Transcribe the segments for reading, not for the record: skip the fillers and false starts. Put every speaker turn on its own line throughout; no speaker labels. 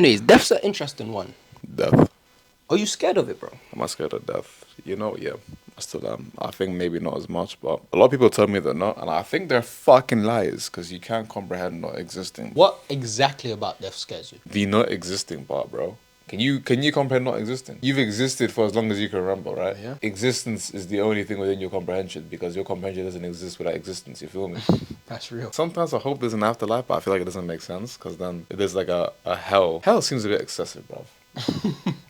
Anyways, death's an interesting one.
Death.
Are you scared of it, bro?
Am I scared of death? You know, yeah, I still am. I think maybe not as much, but a lot of people tell me they're not, and I think they're fucking lies because you can't comprehend not existing.
What exactly about death scares you?
The not existing part, bro. Can you comprehend not existing? You've existed for as long as you can remember, right?
Yeah.
Existence is the only thing within your comprehension because your comprehension doesn't exist without existence. You feel me?
That's real.
Sometimes I hope there's an afterlife, but I feel like it doesn't make sense because then if there's like a hell. Hell seems a bit excessive, bro.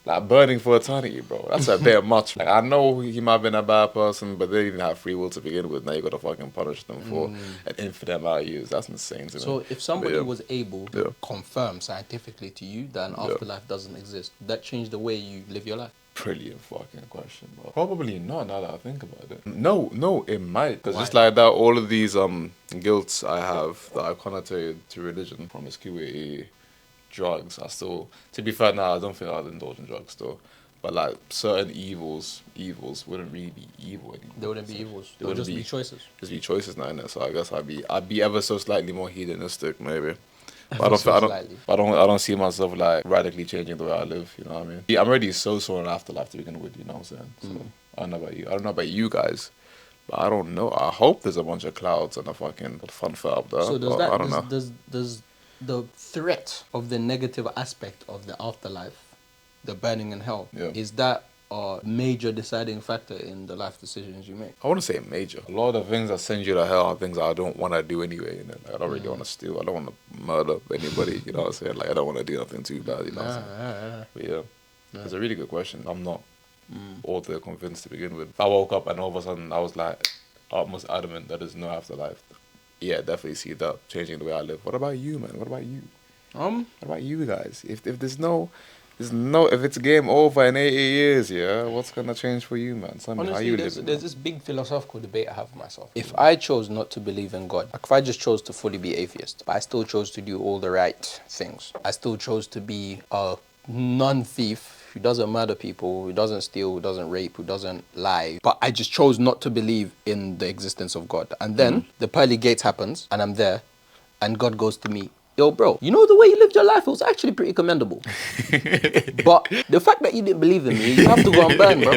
Like burning for eternity, bro. That's a bit much. Like I know he might have been a bad person, but they didn't have free will to begin with. Now you got to fucking punish them for an infinite amount of years. That's insane to me.
So if somebody was able to
Yeah.
confirm scientifically to you that an afterlife doesn't exist, would that change the way you live your life?
Brilliant fucking question, bro. Probably not now that I think about it. No, it might. Because
Why?
just like that, all of these guilts I have that I've connotated to religion, promiscuity, drugs, I still, to be fair now, I don't think I'd indulge in drugs still. But like certain evils wouldn't really be evil anymore.
There wouldn't be evils.
There
There would
wouldn't
just be choices.
Just be choices now, innit? So I guess I'd be ever so slightly more hedonistic, maybe. But
Ever so
I
slightly.
don't see myself like radically changing the way I live. You know what I mean? I'm already so in afterlife to begin with. You know what I'm saying? So I don't know about you. I don't know about you guys, but I don't know. I hope there's a bunch of clouds and a fucking fun fair up there.
So does
but
that
I don't know.
does the threat of the negative aspect of the afterlife, the burning in hell,
Yeah.
is that a major deciding factor in the life decisions you make?
I want to say major. A lot of the things that send you to hell are things I don't want to do anyway. You know? Like, I don't really want to steal. I don't want to murder anybody. You know what I'm saying? Like I don't want to do nothing too bad. You know what I'm saying? But yeah, it's a really good question. I'm not all that convinced to begin with. If I woke up and all of a sudden I was like almost adamant that there's no afterlife, yeah, definitely see that changing the way I live. What about you, man? What about you? What about you guys? If there's no, if it's game over in 80 years, yeah, what's gonna change for you, man? Tell me, how
Honestly,
you
there's
living?
this big philosophical debate I have with myself. If I chose not to believe in God, like if I just chose to fully be atheist, but I still chose to do all the right things, I still chose to be a non-thief who doesn't murder people, who doesn't steal, who doesn't rape, who doesn't lie, but I just chose not to believe in the existence of God. And then the pearly gates happens, and I'm there, and God goes to me, yo, bro, you know the way you lived your life, it was actually pretty commendable. But the fact that you didn't believe in me, you have to go and burn, bro.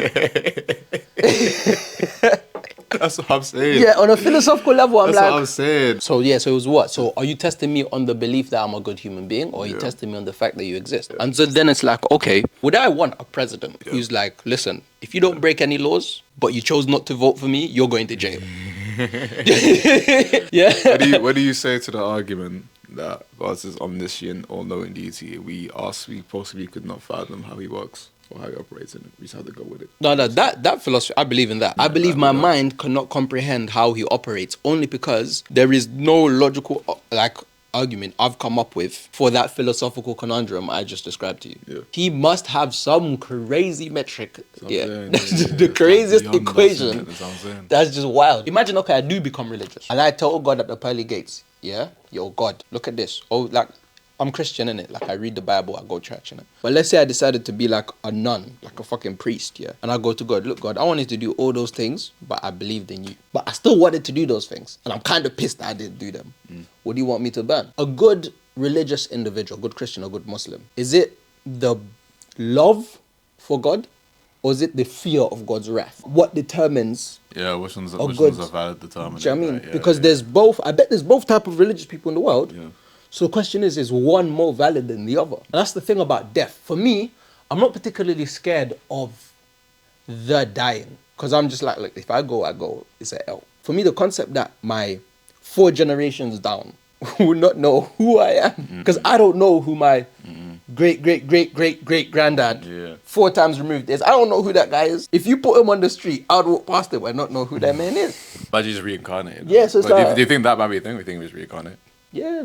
That's what I'm saying.
Yeah, on a philosophical level, I'm
That's
like...
what I'm saying.
So yeah, so it was what? So are you testing me on the belief that I'm a good human being, or are you testing me on the fact that you exist? And so then it's like, okay, would I want a president who's like, listen, if you don't break any laws, but you chose not to vote for me, you're going to jail. Yeah.
What do you say to the argument that God's is omniscient, all-knowing deity? We possibly could not fathom how he works or how he operates, and we just have to go with it.
No, that philosophy, I believe in that. I believe my mind cannot comprehend how he operates, only because there is no logical argument I've come up with for that philosophical conundrum I just described to you.
Yeah.
He must have some crazy metric.
Saying,
The craziest
beyond us,
equation.
that's what I'm saying.
That's just wild. Imagine, okay, I do become religious, and I tell God at the pearly gates, yeah, yo, God, look at this. Oh, like, I'm Christian, innit? Like, I read the Bible, I go to church, innit? But let's say I decided to be like a nun, like a fucking priest, yeah? And I go to God, look, God, I wanted to do all those things, but I believed in you. But I still wanted to do those things, and I'm kind of pissed that I didn't do them. What do you want me to burn? A good religious individual, good Christian or good Muslim, is it the love for God, or is it the fear of God's wrath? What determines...
Yeah, which one's a valid determinant?
Do you know what I mean?
Right? Yeah,
because there's both, I bet there's both type of religious people in the world.
Yeah.
So the question is one more valid than the other? And that's the thing about death. For me, I'm not particularly scared of the dying. Because I'm just like, look, if I go, it's a L. For me, the concept that my 4 generations down will not know who I am. Because I don't know who my great granddad 4 times removed is. I don't know who that guy is. If you put him on the street, I'd walk past him and not know who that man is.
But he's reincarnated.
Yeah, so it's
but
like...
do you think that might be a thing? We think he was reincarnated?
Yeah,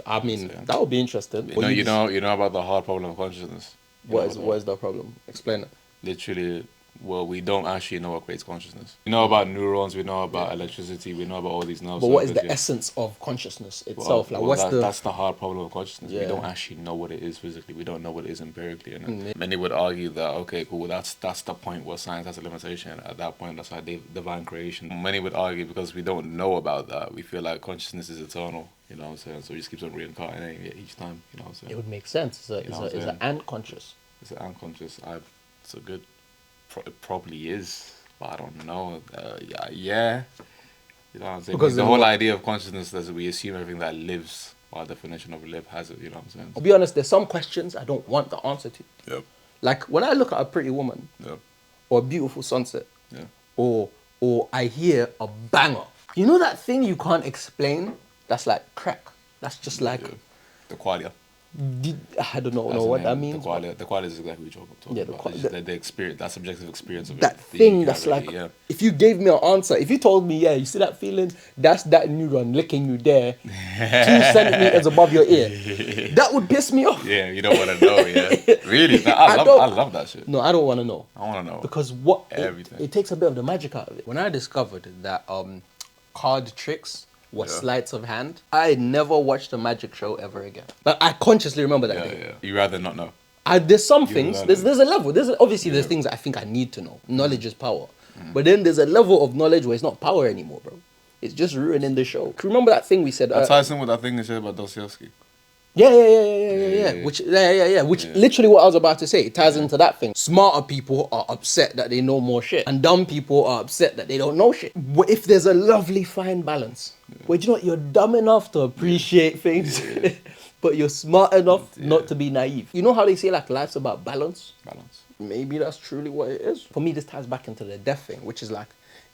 I mean, that would be interesting.
You know about the hard problem of consciousness.
What is the problem? Explain it.
Literally, well, we don't actually know what creates consciousness. We know about neurons, we know about electricity, we know about all these nerve
But what is
circuits,
the
yeah.
essence of consciousness itself?
That's the hard problem of consciousness. We
Yeah.
don't actually know what it is physically. We don't know what it is empirically. And many would argue that, okay, cool, that's the point where science has a limitation. At that point, that's why divine creation. Many would argue because we don't know about that, we feel like consciousness is eternal. You know what I'm saying? So it just keeps on reincarnating it each time. You know what I'm saying?
It would make sense. It's an unconscious.
It's an unconscious. It's a good. It probably is, but I don't know. Yeah. You know what I'm saying? Because the whole idea of consciousness is that we assume everything that lives, our definition of live has it. You know what I'm saying?
I'll be honest. There's some questions I don't want the answer to.
Yep.
Like when I look at a pretty woman,
Yep.
or a beautiful sunset,
Yeah.
or I hear a banger. You know that thing you can't explain? That's like crack. That's just like
The qualia.
I don't know
That's
what
the
that
name.
means.
The qualia is exactly what you're talking about. The experience, that subjective experience of
That
it.
thing that's like, if you gave me an answer, if you told me, yeah, you see that feeling, that's that neuron licking you there, 2 centimeters above your ear, that would piss me off.
Yeah, you don't want to know, yeah. Really? I love that shit.
No, I don't want to know.
I want to know.
Because
everything.
It takes a bit of the magic out of it. When I discovered that card tricks were sleights of hand, I never watched a magic show ever again. Like, I consciously remember that day.
Yeah. You rather not know.
There's some things, there's a level. Obviously there's things that I think I need to know. Knowledge is power. But then there's a level of knowledge where it's not power anymore, bro. It's just ruining the show. Remember that thing we said?
That ties in with that thing you said about Dostoevsky.
Yeah. Which literally what I was about to say. It ties into that thing. Smarter people are upset that they know more shit, and dumb people are upset that they don't know shit. What if there's a lovely fine balance? Where you know what, you're dumb enough to appreciate things, but you're smart enough not to be naive. You know how they say like life's about balance? Maybe that's truly what it is. For me, this ties back into the death thing, which is like,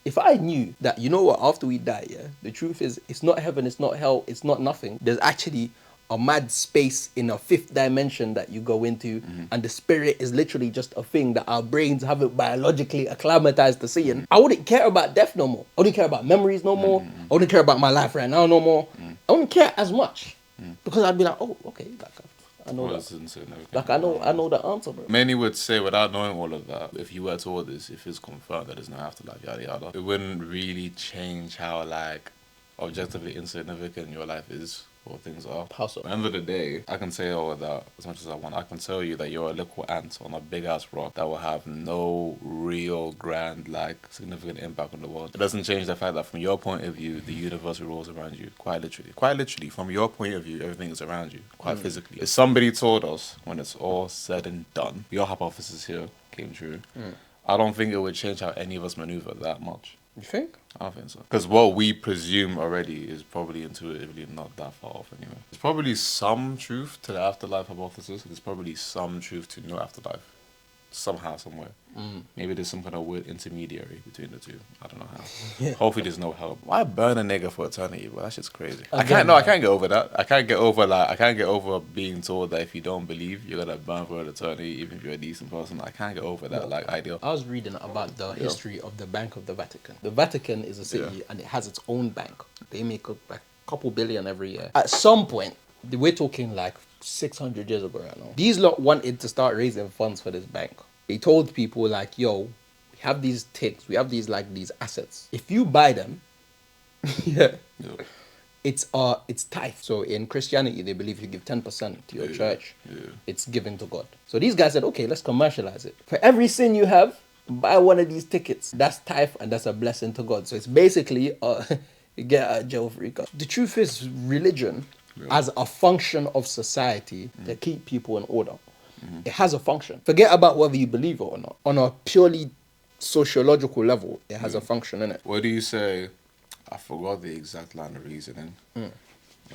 if I knew that, you know what, after we die, the truth is, it's not heaven, it's not hell, it's not nothing. There's actually a mad space in a 5th dimension that you go into, and the spirit is literally just a thing that our brains haven't biologically acclimatized to seeing. I wouldn't care about death no more. I wouldn't care about memories no more. I wouldn't care about my life right now no more. I wouldn't care as much, because I'd be like, oh, okay, like I know that. Like I know the answer, bro.
Many would say, without knowing all of that, if you were told this, if it's confirmed that there's no afterlife, yada yada, it wouldn't really change how like objectively insignificant your life is, or things are.
How so?
At the end of the day, I can say all of that as much as I want. I can tell you that you're a little ant on a big ass rock that will have no real grand, like, significant impact on the world. It doesn't change the fact that from your point of view, the universe revolves around you. Quite literally, from your point of view, everything is around you, quite physically. If somebody told us, when it's all said and done, your hypothesis here came true, I don't think it would change how any of us maneuver that much.
You think?
I don't think so. Because what we presume already is probably intuitively not that far off anyway. There's probably some truth to the afterlife hypothesis. There's probably some truth to no afterlife. Somehow, somewhere. Maybe there's some kind of weird intermediary between the two. I don't know how. Hopefully there's no help. Why burn a nigga for eternity, bro? That shit's crazy. I can't get over that. I can't get over being told that if you don't believe, you're gonna burn for eternity, even if you're a decent person. I can't get over that, like, idea.
I was reading about the history of the Bank of the Vatican. The Vatican is a city and it has its own bank. They make like a couple billion every year. At some point, we're talking like 600 years ago right now, these lot wanted to start raising funds for this bank. They told people like, yo, we have these ticks, we have these assets. If you buy them, it's tithe. So in Christianity, they believe you give 10% to your church, it's given to God. So these guys said, okay, let's commercialize it. For every sin you have, buy one of these tickets. That's tithe and that's a blessing to God. So it's basically you get a jail free card. The truth is, religion as a function of society to keep people in order. It has a function. Forget about whether you believe it or not. On a purely sociological level, it has a function in it.
What do you say? I forgot the exact line of reasoning. I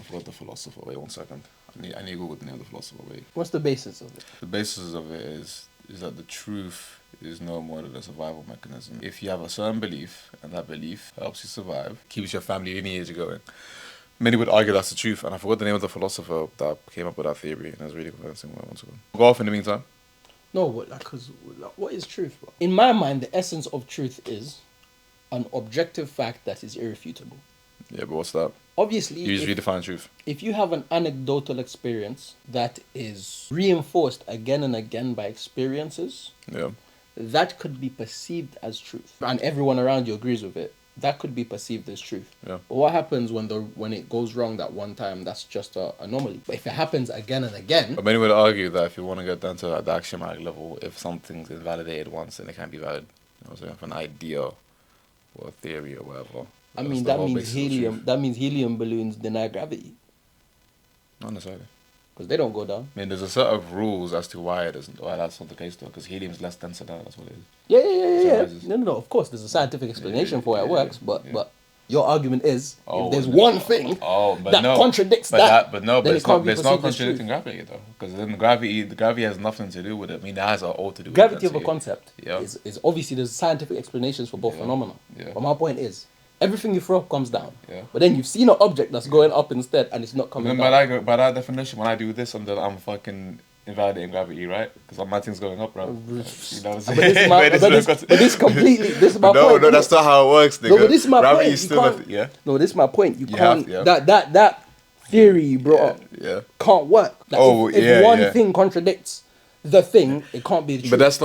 forgot the philosopher. Wait 1 second. I need to Google the name of the philosopher. Wait.
What's the basis of it?
The basis of it is that the truth is no more than a survival mechanism. If you have a certain belief, and that belief helps you survive, keeps your family lineage going, many would argue that's the truth, and I forgot the name of the philosopher that came up with that theory, and it was really convincing. Go off in the meantime.
No, because what is truth, bro? In my mind, the essence of truth is an objective fact that is irrefutable.
Yeah, but what's that?
Obviously,
you just redefine truth.
If you have an anecdotal experience that is reinforced again and again by experiences, that could be perceived as truth, and everyone around you agrees with it. That could be perceived as truth.
Yeah.
But what happens when it goes wrong that one time? That's just a anomaly. But if it happens again and again,
But many would argue that if you want to get down to like, the axiomatic level, if something's invalidated once, then it can't be valid. You know what I'm saying? If an idea or a theory or whatever.
I mean that means helium. That means helium balloons deny gravity
Not necessarily.
because they don't go down.
I mean, there's a set of rules as to why it isn't. Why that's not the case though, because helium is less denser than that's what it is.
Yeah.
So
No. Of course, there's a scientific explanation for why it works, but
yeah.
but your argument is
Oh,
if there's
no.
one thing
But
contradicts
but
that,
but
then
it's
it can't
not.
be
It's not
perceived as truth.
contradicting gravity though, because then the gravity has nothing to do with it. I mean, it has all to do with
Gravity of a
density.
concept
Yeah.
is obviously there's scientific explanations for both
Yeah.
phenomena.
Yeah.
But my point is, everything you throw up comes down.
Yeah.
But then you've seen an object that's going up instead, and it's not coming
Then
down.
by that definition, when I do this, I'm fucking invalidating gravity, right? Because my thing's going up, bro. You know what I'm
But
saying?
this is my, but this completely. This is my point.
No, that's not how it works, nigga.
No, but this is my
Gravity
point.
is
You
still
can't-
yeah.
No, this is my point. You
You
can't.
have- yeah.
That theory you brought up
Yeah.
can't work. Like
Oh,
if
yeah,
one
yeah.
thing contradicts the thing, it can't be the truth.
But that's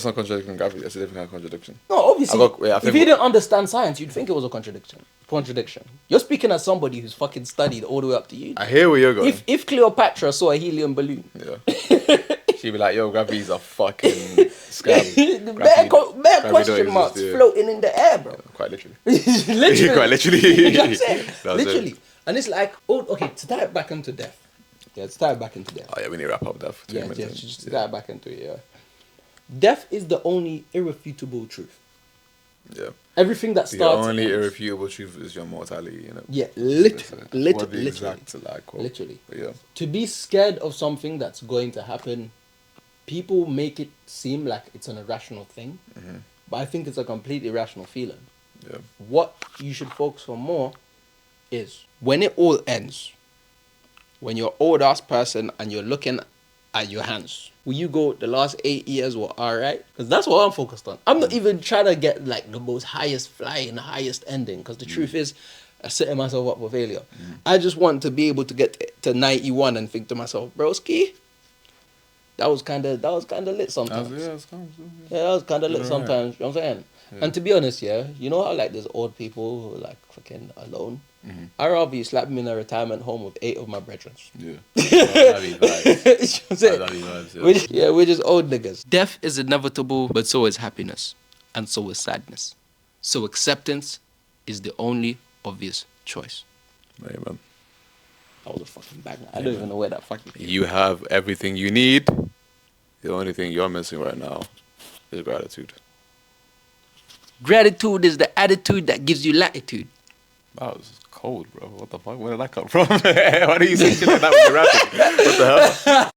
not contradicting gravity. That's a different kind of contradiction.
No, obviously,
I
if
think-
you didn't understand science, you'd think it was a contradiction. You're speaking as somebody who's fucking studied all the way up to you.
I hear where you're going.
If Cleopatra saw a helium balloon,
Yeah. She'd be like, yo, gravity's a fucking scam.
the
Gravity-
bare
gravity
question
don't
marks
exist, yeah.
floating in the air, bro.
Quite literally.
Literally.
Quite literally.
You know what I'm saying?
That was it.
Literally. And it's like, oh, okay, to tie it back into death. Yeah, to tie it back into death.
Oh yeah, we need to wrap up that for 2
Yeah,
minutes.
just to tie it back into it, yeah. Death is the only irrefutable truth.
Yeah.
Everything that
The
starts...
only irrefutable truth is your mortality, you know.
Yeah,
What the
literally.
exact like quote.
Literally.
But yeah.
To be scared of something that's going to happen, people make it seem like it's an irrational thing, but I think it's a completely irrational feeling.
Yeah.
What you should focus on more is when it all ends, when you're an old ass person and you're looking at your hands, will you go, the last 8 years were alright? Because that's what I'm focused on. I'm not even trying to get like the most highest flying, the highest ending, because the truth is, I'm setting myself up for failure. I just want to be able to get to 91 and think to myself, broski, that was kind of lit sometimes. Yeah, that was kind of lit
You're
sometimes. You know what I'm saying?
Yeah.
And to be honest, yeah, you know how like there's old people who are like fucking alone. I'd rather you slap me in a retirement home with 8 of my brethren.
Yeah.
You know what I'm saying? We're just old niggas. Death is inevitable, but so is happiness, and so is sadness. So acceptance is the only obvious choice.
Amen.
That was a fucking banger. I don't even know where that fucking came
You have everything you need. The only thing you're missing right now is gratitude.
Gratitude is the attitude that gives you latitude.
Wow, this is cold, bro. What the fuck? Where did that come from? Why do you say shit like that when you're rapping? What the hell?